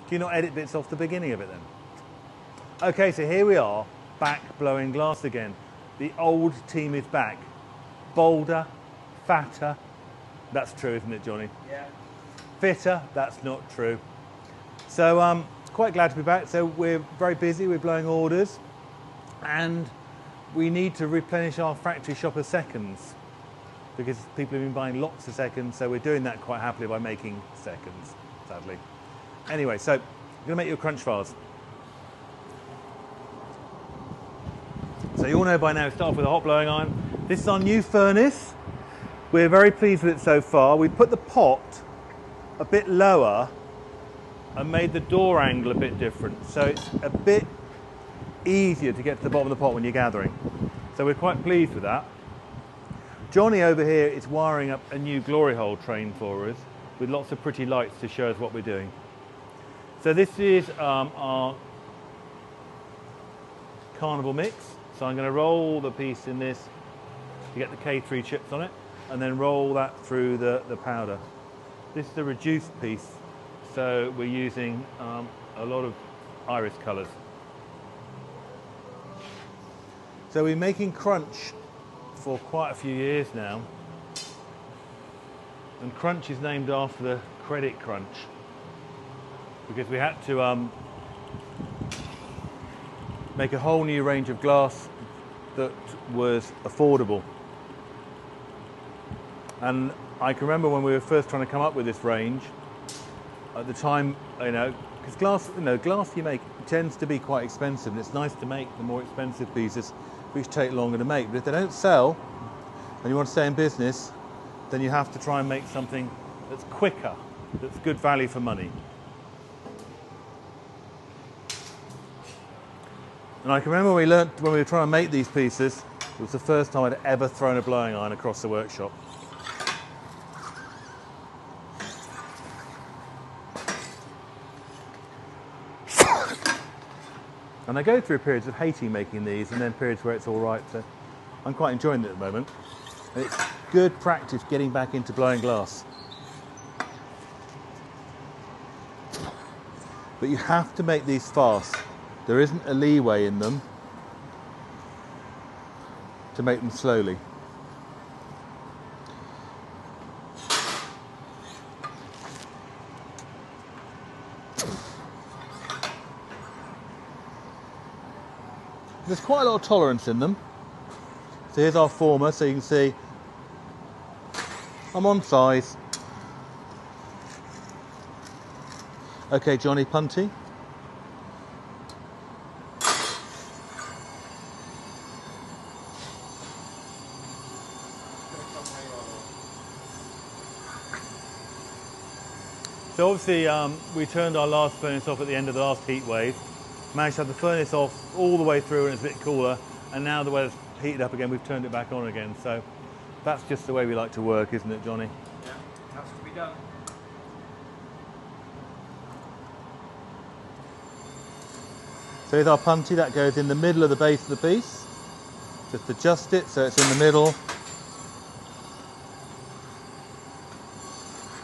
Do you not edit bits off the beginning of it then? Okay, so here we are, back blowing glass again. The old team is back. Bolder, fatter. That's true, isn't it, Johnny? Yeah. Fitter, that's not true. So quite glad to be back. So we're very busy, we're blowing orders, and we need to replenish our factory shop of seconds because people have been buying lots of seconds, so we're doing that quite happily by making seconds, sadly. Anyway, so I'm going to make you a crunch vase. So you all know by now, start off with a hot blowing iron. This is our new furnace. We're very pleased with it so far. We put the pot a bit lower and made the door angle a bit different. So it's a bit easier to get to the bottom of the pot when you're gathering. So we're quite pleased with that. Johnny over here is wiring up a new glory hole train for us with lots of pretty lights to show us what we're doing. So this is our carnival mix. So I'm going to roll the piece in this to get the K3 chips on it and then roll that through the powder. This is the reduced piece, so we're using a lot of iris colours. So we're making crunch for quite a few years now, and crunch is named after the credit crunch because we had to make a whole new range of glass that was affordable. And I can remember when we were first trying to come up with this range, at the time, because glass you make tends to be quite expensive, and it's nice to make the more expensive pieces which take longer to make. But if they don't sell and you want to stay in business, then you have to try and make something that's quicker, that's good value for money. And I can remember when we were trying to make these pieces, it was the first time I'd ever thrown a blowing iron across the workshop. And I go through periods of hating making these and then periods where it's all right, so I'm quite enjoying it at the moment. And it's good practice getting back into blowing glass. But you have to make these fast. There isn't a leeway in them to make them slowly. There's quite a lot of tolerance in them. So here's our former, so you can see I'm on size. Okay, Johnny Punty. So obviously we turned our last furnace off at the end of the last heat wave. Managed to have the furnace off all the way through and it's a bit cooler, and now the weather's heated up again, we've turned it back on again. So that's just the way we like to work, isn't it, Johnny? Yeah, it has to be done. So here's our punty, that goes in the middle of the base of the piece. Just adjust it so it's in the middle.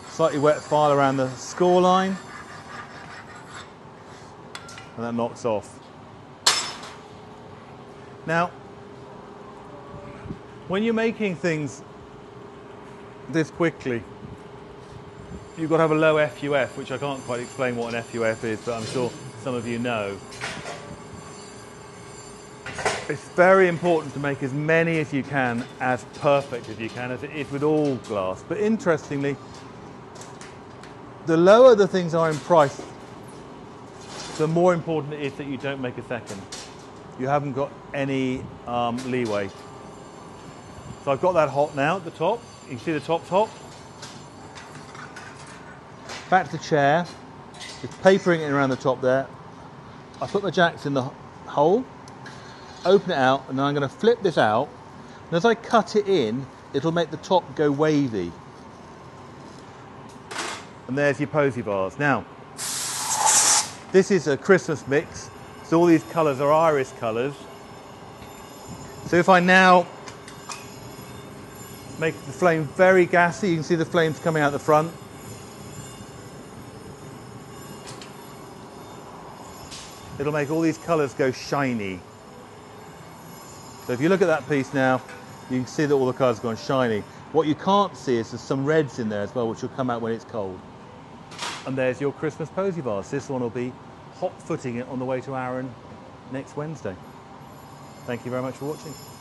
Slightly wet file around the score line. And that knocks off. Now, when you're making things this quickly, you've got to have a low FUF, which I can't quite explain what an FUF is, but I'm sure some of you know. It's very important to make as many as you can, as perfect as you can, as it is with all glass. But interestingly, the lower the things are in price, the more important it is that you don't make a second. You haven't got any leeway. So I've got that hot now at the top. You can see the top's hot. Back to the chair, just papering it around the top there. I put my jacks in the hole, open it out, and then I'm going to flip this out. And as I cut it in, it'll make the top go wavy. And there's your posy bars. Now, this is a Christmas mix, so all these colours are iris colours. So if I now make the flame very gassy, you can see the flames coming out the front. it'll make all these colours go shiny. So if you look at that piece now, you can see that all the colours have gone shiny. What you can't see is there's some reds in there as well, which will come out when it's cold. And there's your Christmas posy vase. This one will be hot footing it on the way to Arran next Wednesday. Thank you very much for watching.